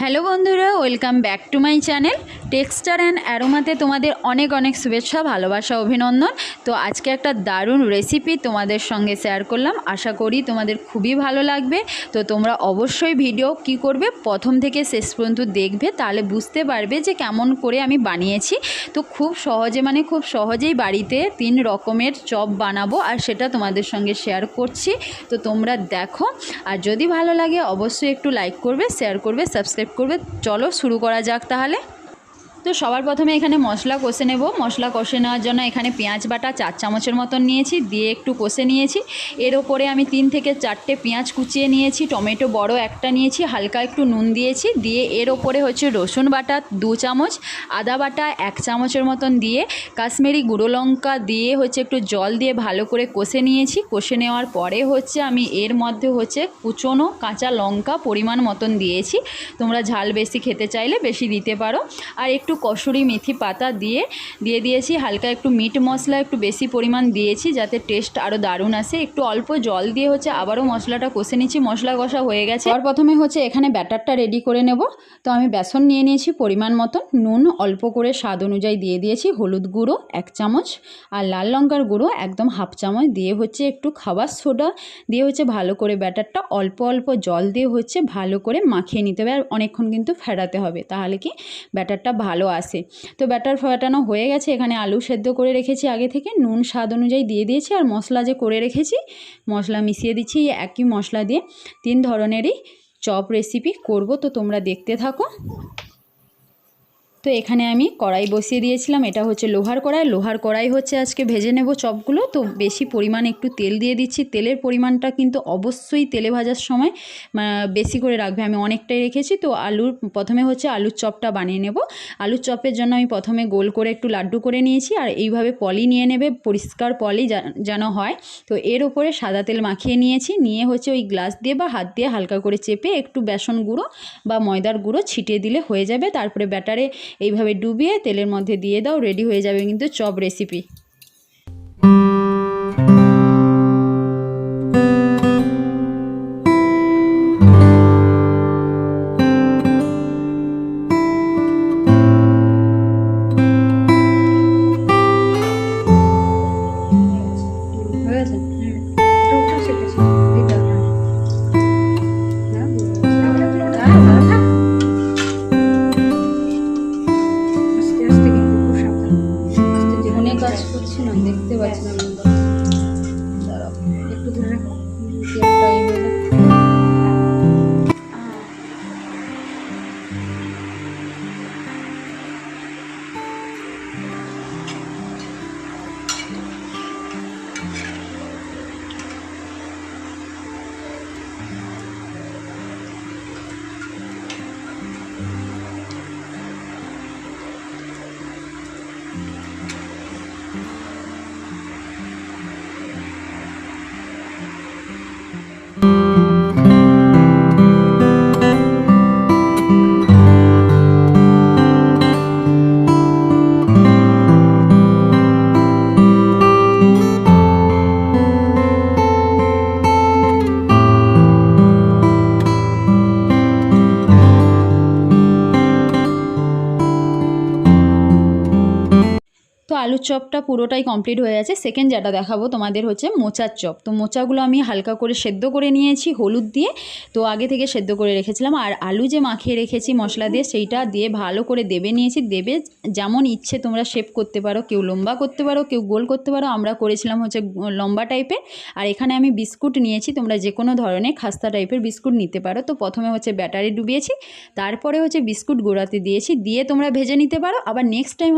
Hello বন্ধুরা, welcome back to my channel texture and অ্যারোমাতে তোমাদের অনেক অনেক শুভেচ্ছা, ভালোবাসা, অভিনন্দন। তো আজকে একটা দারুণ রেসিপি তোমাদের সঙ্গে শেয়ার করলাম, আশা করি তোমাদের খুবই ভালো লাগবে। তো তোমরা অবশ্যই ভিডিও কি করবে, প্রথম থেকে শেষ পর্যন্ত দেখবে, তাহলে বুঝতে পারবে যে কেমন করে আমি বানিয়েছি। তো খুব সহজেই বাড়িতে 3 রকমের চপ বানাবো, আর সেটা তোমাদের সঙ্গে শেয়ার করছি। তো তোমরা দেখো, আর যদি ভালো লাগে অবশ্যই একটু লাইক করবে, শেয়ার করবে, সাবস্ক্রাইব করবে। চলো শুরু করা যাক তাহলে। তো সবার প্রথমে এখানে মশলা কষে নেব। মশলা কষে নেওয়ার জন্য এখানে পেঁয়াজ বাটা 4 চামচের মতন নিয়েছি, দিয়ে একটু কষে নিয়েছি। এর ওপরে আমি 3 থেকে 4টে পেঁয়াজ কুচিয়ে নিয়েছি, টমেটো বড় একটা নিয়েছি, হালকা একটু নুন দিয়েছি, দিয়ে এর ওপরে হচ্ছে রসুন বাটা 2 চামচ, আদা বাটা 1 চামচের মতন দিয়ে, কাশ্মীরি গুঁড়ো লঙ্কা দিয়ে হচ্ছে একটু জল দিয়ে ভালো করে কষে নিয়েছি। কষে নেওয়ার পরে হচ্ছে আমি এর মধ্যে হচ্ছে কুচনো কাঁচা লঙ্কা পরিমাণ মতন দিয়েছি। তোমরা ঝাল বেশি খেতে চাইলে বেশি দিতে পারো। আর একটু কসুরি মেথি পাতা দিয়ে দিয়েছি। হালকা একটু মিট মশলা একটু বেশি পরিমাণ দিয়েছি, যাতে টেস্ট আরও দারুণ আসে। একটু অল্প জল দিয়ে হচ্ছে আবারও মশলাটা কষে নিচ্ছি। মশলা কষা হয়ে গেছে, আর প্রথমে হচ্ছে এখানে ব্যাটারটা রেডি করে নেব। তো আমি বেসন নিয়ে নিয়েছি পরিমাণ মতন, নুন অল্প করে স্বাদ অনুযায়ী দিয়ে দিয়েছি, হলুদ গুঁড়ো 1 চামচ, আর লাল লঙ্কার গুঁড়ো একদম হাফ চামচ দিয়ে হচ্ছে একটু খাবার সোডা দিয়ে হচ্ছে ভালো করে ব্যাটারটা অল্প অল্প জল দিয়ে হচ্ছে ভালো করে মাখিয়ে নিতে হবে। আর অনেকক্ষণ কিন্তু ফেটাতে হবে, তাহলে কি ব্যাটারটা ভালো আসে। তো ব্যাটার ফেটানো হয়ে গেছে। এখানে আলু সেদ্ধ করে রেখেছি আগে থেকে, নুন স্বাদ অনুযায়ী দিয়ে দিয়েছি, আর মশলা যে করে রেখেছি মশলা মিশিয়ে দিচ্ছি। একই মশলা দিয়ে 3 ধরনেরই চপ রেসিপি করব, তো তোমরা দেখতে থাকো। তো এখানে আমি কড়াই বসিয়ে দিয়েছিলাম, এটা হচ্ছে লোহার কড়াই হচ্ছে আজকে ভেজে নেব চপগুলো। তো বেশি পরিমাণে একটু তেল দিয়ে দিচ্ছি। তেলের পরিমাণটা কিন্তু অবশ্যই তেলে ভাজার সময় বেশি করে রাখবে, আমি অনেকটাই রেখেছি। তো প্রথমে হচ্ছে আলুর চপটা বানিয়ে নেব। আলুর চপের জন্য আমি প্রথমে গোল করে একটু লাড্ডু করে নিয়েছি, আর এইভাবে পলি নিয়ে নেবে, পরিষ্কার পলি যেন হয়। তো এর উপরে সাদা তেল মাখিয়ে নিয়েছি, নিয়ে হচ্ছে ওই গ্লাস দিয়ে বা হাত দিয়ে হালকা করে চেপে একটু বেসন গুঁড়ো বা ময়দার গুঁড়ো ছিটিয়ে দিলে হয়ে যাবে। তারপরে ব্যাটারে এইভাবে ডুবিয়ে তেলের মধ্যে দিয়ে দাও, রেডি হয়ে যাবে কিন্তু চপ রেসিপি। দেখতে পাচ্ছি না, একটু ধরে রাখো। তো আলুর চপটা পুরোটাই কমপ্লিট হয়ে গেছে। সেকেন্ড যেটা দেখাবো তোমাদের হচ্ছে মোচার চপ। তো মোচাগুলো আমি হালকা করে সেদ্ধ করে নিয়েছি হলুদ দিয়ে, তো আগে থেকে সেদ্ধ করে রেখেছিলাম। আর আলু যে মাখিয়ে রেখেছি মশলা দিয়ে, সেইটা দিয়ে ভালো করে দেবে নিয়েছি। দেবে যেমন ইচ্ছে তোমরা শেপ করতে পারো, কেউ লম্বা করতে পারো, কেউ গোল করতে পারো। আমরা করেছিলাম হচ্ছে লম্বা টাইপের। আর এখানে আমি বিস্কুট নিয়েছি, তোমরা যে কোনো ধরনের খাস্তা টাইপের বিস্কুট নিতে পারো। তো প্রথমে হচ্ছে ব্যাটারে ডুবিয়েছি, তারপরে হচ্ছে বিস্কুট গুঁড়াতে দিয়েছি, দিয়ে তোমরা ভেজে নিতে পারো। আবার নেক্সট টাইম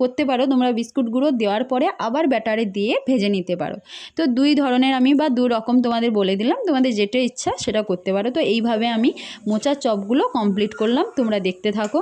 করতে পারো, তোমরা বিস্কুট গুঁড়ো দেওয়ার পরে আবার ব্যাটারে দিয়ে ভেজে নিতে পারো। তো 2 ধরনের আমি বা 2 রকম তোমাদের বলে দিলাম, তোমাদের যেটা ইচ্ছা সেটা করতে পারো। তো এইভাবে আমি মোচার চপগুলো কমপ্লিট করলাম, তোমরা দেখতে থাকো।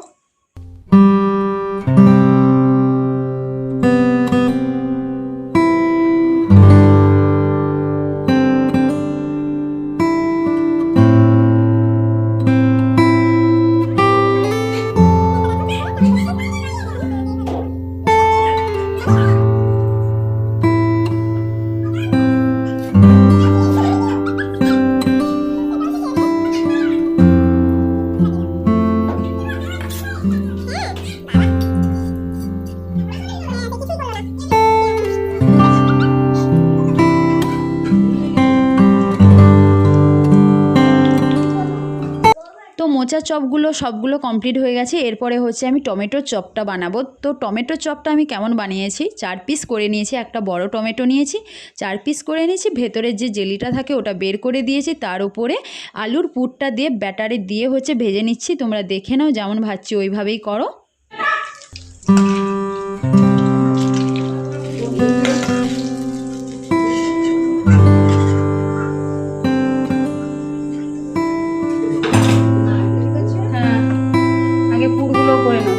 তো মোচার চপগুলো সবগুলো কমপ্লিট হয়ে গেছে। এরপরে হচ্ছে আমি টমেটোর চপটা বানাবো। তো টমেটোর চপটা আমি কেমন বানিয়েছি, 4 পিস করে নিয়েছি, একটা বড় টমেটো নিয়েছি, 4 পিস করে নিয়েছি, ভেতরের যে জেলিটা থাকে ওটা বের করে দিয়েছি, তার উপরে আলুর পুরটা দিয়ে ব্যাটারে দিয়ে হচ্ছে ভেজে নিচ্ছি। তোমরা দেখে নাও, যেমন ভাজছি ওইভাবেই করো।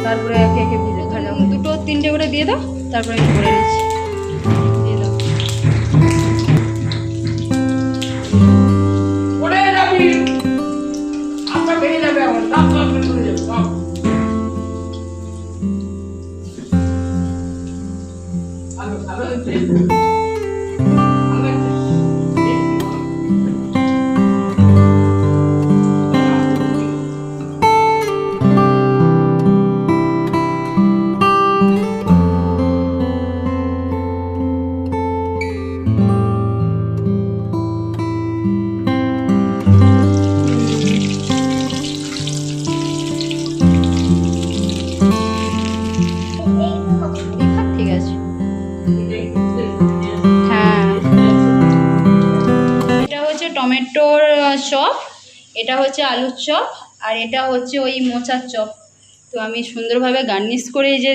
তারপরে একে একে ভেজে ভাজা 2 3টে করে দিয়ে দাও, তারপরে আমি করে নিচ্ছি। দিয়ে দাও। ঠিক আছে, হ্যাঁ। এটা হচ্ছে টমেটোর চপ, এটা হচ্ছে আলুর চপ, আর এটা হচ্ছে ওই মোচার চপ। তো আমি সুন্দরভাবে গার্নিশ করে যে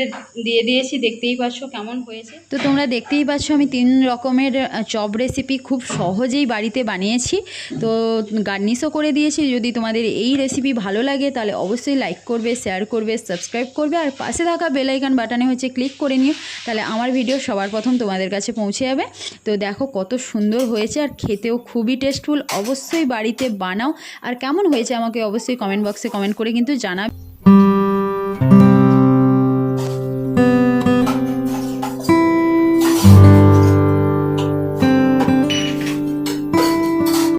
দিয়ে দিয়েছি, দেখতেই পাচ্ছ কেমন হয়েছে। তো তোমরা দেখতেই পাচ্ছ আমি 3 রকমের চপ রেসিপি খুব সহজেই বাড়িতে বানিয়েছি। তো গার্নিশও করে দিয়েছি। যদি তোমাদের এই রেসিপি ভালো লাগে তাহলে অবশ্যই লাইক করবে, শেয়ার করবে, সাবস্ক্রাইব করবে, আর পাশে থাকা বেল আইকন বাটনে হচ্ছে ক্লিক করে নিও, তাহলে আমার ভিডিও সবার প্রথম তোমাদের কাছে পৌঁছে যাবে। তো দেখো কত সুন্দর হয়েছে, আর খেতেও খুবই টেস্টফুল। অবশ্যই বাড়িতে বানাও, আর কেমন হয়েছে আমাকে অবশ্যই কমেন্ট বক্সে কমেন্ট করে কিন্তু জানাবে।